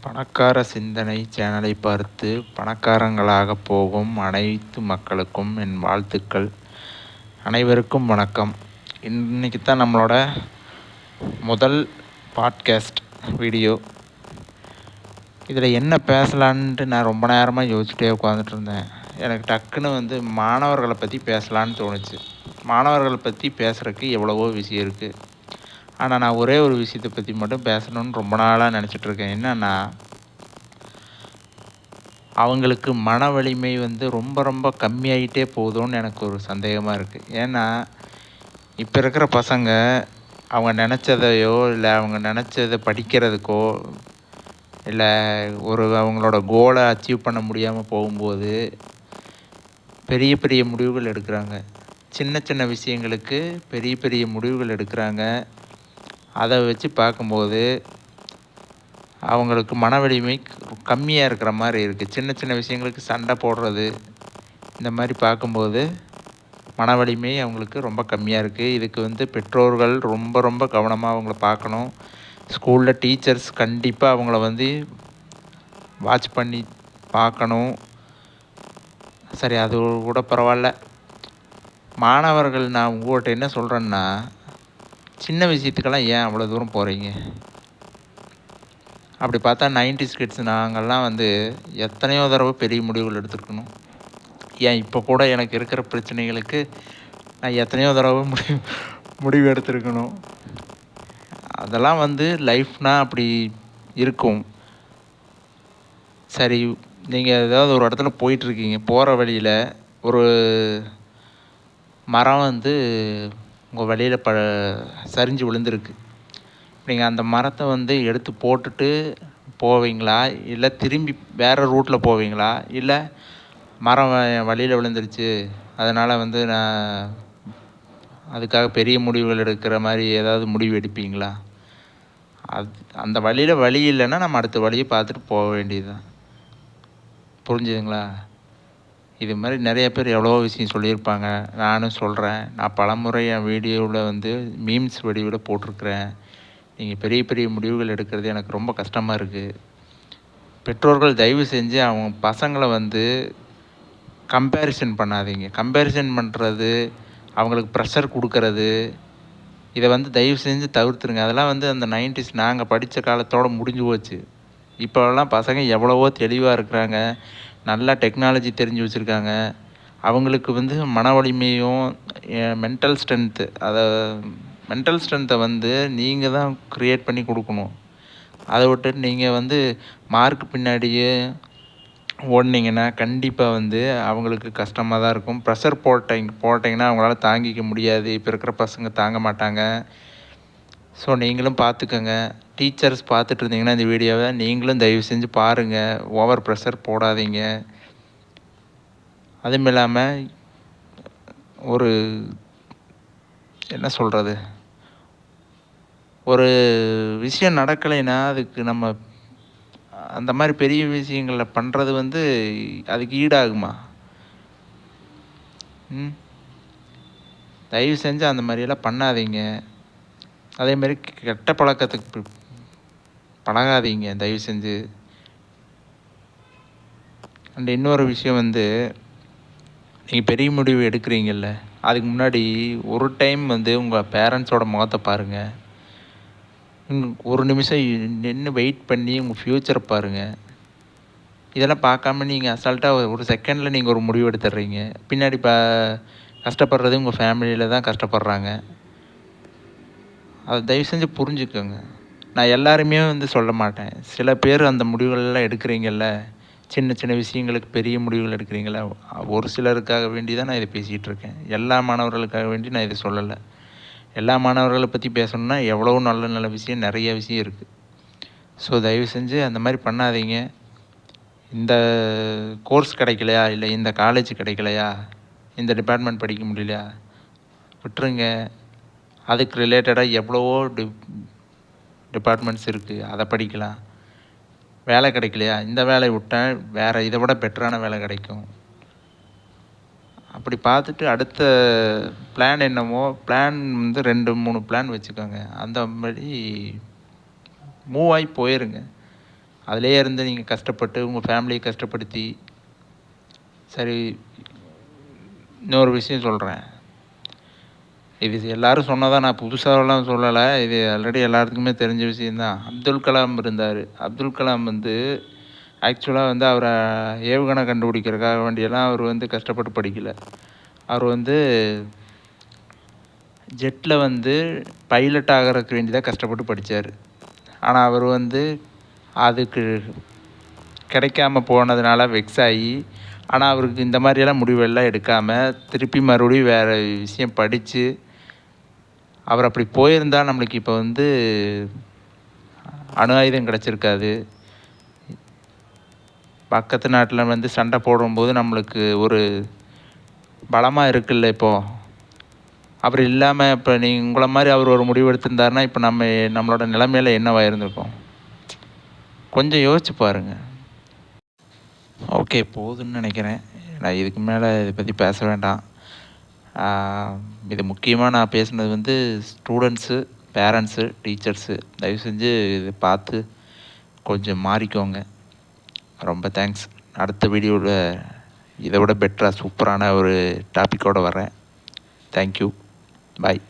பணக்கார சிந்தனை சேனலை பார்த்து பணக்காரங்களாக போகும் அனைத்து மக்களுக்கும் என் வாழ்த்துக்கள். அனைவருக்கும் வணக்கம். இன்றைக்கி தான் நம்மளோட முதல் பாட்காஸ்ட் வீடியோ. இதில் என்ன பேசலான்ட்டு நான் ரொம்ப நேரமாக யோசிச்சுட்டே உட்காந்துட்டு இருந்தேன். எனக்கு டக்குன்னு மாணவர்களை பற்றி பேசலான்னு தோணுச்சு. மாணவர்களை பற்றி பேசுகிறதுக்கு எவ்வளவோ விஷயம் இருக்குது. ஆனால் நான் ஒரே ஒரு விஷயத்தை பற்றி மட்டும் பேசணும்னு ரொம்ப நாளாக நினச்சிட்ருக்கேன். என்னென்னா, அவங்களுக்கு மன வலிமை ரொம்ப ரொம்ப கம்மியாகிட்டே போகுதோன்னு எனக்கு ஒரு சந்தேகமாக இருக்குது. ஏன்னா இப்போ இருக்கிற பசங்க அவங்க நினச்சதையோ இல்லை அவங்க நினச்சதை படிக்கிறதுக்கோ இல்லை அவங்களோட கோலை அச்சீவ் பண்ண முடியாமல் போகும்போது பெரிய பெரிய முடிவுகள் எடுக்கிறாங்க. சின்ன சின்ன விஷயங்களுக்கு பெரிய பெரிய முடிவுகள் எடுக்கிறாங்க. அதை வச்சு பார்க்கும்போது அவங்களுக்கு மன வலிமை கம்மியாக இருக்கிற மாதிரி இருக்குது. சின்ன சின்ன விஷயங்களுக்கு சண்டை போடுறது, இந்த மாதிரி பார்க்கும்போது மன வலிமை அவங்களுக்கு ரொம்ப கம்மியாக இருக்குது. இதுக்கு பெற்றோர்கள் ரொம்ப ரொம்ப கவனமாக அவங்கள பார்க்கணும். ஸ்கூலில் டீச்சர்ஸ் கண்டிப்பாக அவங்கள வாட்ச் பண்ணி பார்க்கணும். சரி, அது கூட பரவாயில்ல. மாணவர்கள், நான் உங்கள்கிட்ட என்ன சொல்கிறேன்னா, சின்ன விஷயத்துக்கெல்லாம் ஏன் அவ்வளோ தூரம் போகிறீங்க? அப்படி பார்த்தா 90s கிட்ஸ் நாங்கள்லாம் எத்தனையோ தடவை பெரிய முடிவுகள் எடுத்துருக்கணும். ஏன் இப்போ கூட எனக்கு இருக்கிற பிரச்சனைகளுக்கு நான் எத்தனையோ தடவை முடிவு எடுத்துருக்கணும். அதெல்லாம் லைஃப்னால் அப்படி இருக்கும். சரி, நீங்கள் ஏதாவது ஒரு இடத்துல போயிட்டுருக்கீங்க, போகிற வழியில் ஒரு மரம் உங்கள் வழியில் சரிஞ்சு விழுந்திருக்கு. நீங்கள் அந்த மரத்தை எடுத்து போட்டுட்டு போவீங்களா, இல்லை திரும்பி வேறு ரூட்டில் போவீங்களா, இல்லை மரம் வழியில் விழுந்துருச்சு அதனால் நான் அதுக்காக பெரிய முடிவுகள் எடுக்கிற மாதிரி ஏதாவது முடிவு எடுப்பீங்களா? அந்த வழியில் வழி இல்லைன்னா நம்ம அடுத்த வழியை பார்த்துட்டு போக வேண்டியது தான். புரிஞ்சுதுங்களா? இது மாதிரி நிறைய பேர் எவ்வளோ விஷயம் சொல்லியிருப்பாங்க. நானும் சொல்கிறேன். நான் பலமுறை என் வீடியோவில் மீம்ஸ் வடிவில் போட்டிருக்கிறேன். நீங்கள் பெரிய பெரிய முடிவுகள் எடுக்கிறது எனக்கு ரொம்ப கஷ்டமாக இருக்குது. பெற்றோர்கள் தயவு செஞ்சு அவங்க பசங்களை கம்பேரிசன் பண்ணாதீங்க. கம்பேரிசன் பண்ணுறது, அவங்களுக்கு ப்ரெஷர் கொடுக்கறது, இதை தயவு செஞ்சு தவிர்த்துருங்க. அதெல்லாம் அந்த 90s நாங்கள் படித்த காலத்தோடு முடிஞ்சு போச்சு. இப்போல்லாம் பசங்க எவ்வளவோ தெளிவாக இருக்கிறாங்க, நல்லா டெக்னாலஜி தெரிஞ்சு வச்சுருக்காங்க. அவங்களுக்கு மன வலிமையும் மென்டல் ஸ்ட்ரென்த்து, மென்டல் ஸ்ட்ரென்த்தை நீங்கள் தான் க்ரியேட் பண்ணி கொடுக்கணும். அதை விட்டுட்டு நீங்கள் மார்க் பின்னாடியே ஓடினீங்கன்னா கண்டிப்பாக அவங்களுக்கு கஷ்டமாக தான் இருக்கும். ப்ரெஷர் போட்டிங்கன்னா அவங்களால தாங்கிக்க முடியாது. இப்போ இருக்கிற பசங்க தாங்க மாட்டாங்க. ஸோ நீங்களும் பார்த்துக்கோங்க. டீச்சர்ஸ் பார்த்துட்டு இருந்தீங்கன்னா இந்த வீடியோவை நீங்களும் தயவு செஞ்சு பாருங்கள். ஓவர் ப்ரெஷர் போடாதீங்க. அதுவும் இல்லாமல் ஒரு என்ன சொல்கிறது, ஒரு விஷயம் நடக்கலைன்னா அதுக்கு நம்ம அந்த மாதிரி பெரிய விஷயங்களை பண்ணுறது அதுக்கு ஈடாகுமா? தயவு செஞ்சு அந்த மாதிரியெல்லாம் பண்ணாதீங்க. அதேமாதிரி கெட்ட பழக்கத்துக்கு பழகாதீங்க தயவு செஞ்சு. அண்ட் இன்னொரு விஷயம் நீங்கள் பெரிய முடிவு எடுக்கிறீங்கல்ல, அதுக்கு முன்னாடி ஒரு டைம் உங்கள் பேரண்ட்ஸோட முகத்தை பாருங்கள். ஒரு நிமிஷம் நின்று வெயிட் பண்ணி உங்கள் ஃப்யூச்சரை பாருங்கள். இதெல்லாம் பார்க்காம நீங்கள் அசால்ட்டாக ஒரு செகண்டில் நீங்கள் ஒரு முடிவு எடுத்துடுறீங்க. பின்னாடி கஷ்டப்படுறது உங்கள் ஃபேமிலியில் தான் கஷ்டப்படுறாங்க. அதை தயவு செஞ்சு புரிஞ்சுக்கோங்க. நான் எல்லாருமே சொல்ல மாட்டேன். சில பேர் அந்த முடிவுகளெல்லாம் எடுக்கிறீங்கல்ல, சின்ன சின்ன விஷயங்களுக்கு பெரிய முடிவுகள் எடுக்கிறீங்கள, ஒரு சிலருக்காக வேண்டி தான் நான் இதை பேசிகிட்டு இருக்கேன். எல்லா மாணவர்களுக்காக வேண்டி நான் இதை சொல்லலை. எல்லா மாணவர்களை பற்றி பேசணுன்னா எவ்வளோ நல்ல நல்ல விஷயம், நிறைய விஷயம் இருக்குது. ஸோ தயவு செஞ்சு அந்த மாதிரி பண்ணாதீங்க. இந்த கோர்ஸ் கிடைக்கலையா, இல்லை இந்த காலேஜ் கிடைக்கலையா, இந்த டிபார்ட்மெண்ட் படிக்க முடியலையா, விட்டுருங்க. அதுக்கு ரிலேட்டடாக எவ்வளவோ டிபார்ட்மெண்ட்ஸ் இருக்குது, அதை படிக்கலாம். வேலை கிடைக்கலையா, இந்த வேலையை விட்டேன் வேறு இதை விட பெட்டரான வேலை கிடைக்கும். அப்படி பார்த்துட்டு அடுத்த பிளான் என்னமோ பிளான் 2-3 பிளான் வச்சுக்கோங்க. அந்த மாதிரி மூவ் ஆகி போயிருங்க. அதிலே இருந்து நீங்கள் கஷ்டப்பட்டு உங்கள் ஃபேமிலியை கஷ்டப்படுத்தி. சரி, இன்னொரு விஷயம் சொல்கிறேன். இது எல்லோரும் சொன்னதான், நான் புதுசாகலாம் சொல்லலை. இது ஆல்ரெடி எல்லாத்துக்குமே தெரிஞ்ச விஷயந்தான். அப்துல் கலாம் இருந்தார். அப்துல் கலாம் வந்து ஆக்சுவலாக வந்து அவரை ஏவுகணை கண்டுபிடிக்கிறதுக்காக வேண்டியெல்லாம் அவர் வந்து கஷ்டப்பட்டு படிக்கலை. அவர் வந்து ஜெட்டில் வந்து பைலட் ஆகிறதுக்கு வேண்டியதாக கஷ்டப்பட்டு படித்தார். ஆனால் அவர் வந்து அதுக்கு கிடைக்காம போனதுனால வெக்ஸ் ஆகி, ஆனால் அவருக்கு இந்த மாதிரியெல்லாம் முடிவெல்லாம் எடுக்காமல் திருப்பி மறுபடியும் வேறு விஷயம் படித்து, அவர் அப்படி போயிருந்தால் நம்மளுக்கு இப்போ வந்து அணு ஆயுதம் கிடச்சிருக்காது. பக்கத்து நாட்டில் வந்து சண்டை போடும்போது நம்மளுக்கு ஒரு பலமாக இருக்குல்ல இப்போது. அவர் இல்லாமல் இப்போ உங்களை மாதிரி அவர் ஒரு முடிவு எடுத்திருந்தாருன்னா இப்போ நம்மளோட நிலைமையில என்னவாக இருந்திருக்கும்? கொஞ்சம் யோசிச்சு பாருங்கள். ஓகே, போதுன்னு நினைக்கிறேன். நான் இதுக்கு மேலே இதை பற்றி பேச வேண்டாம். இது முக்கியமாக நான் பேசுனது வந்து ஸ்டூடெண்ட்ஸு, பேரண்ட்ஸு, டீச்சர்ஸு, தயவு செஞ்சு இதை பார்த்து கொஞ்சம் மாறிக்கோங்க. ரொம்ப தேங்க்ஸ். அடுத்த வீடியோவில் இதை விட பெட்டராக சூப்பரான ஒரு டாப்பிக்கோடு வரேன். தேங்க்யூ. பாய்.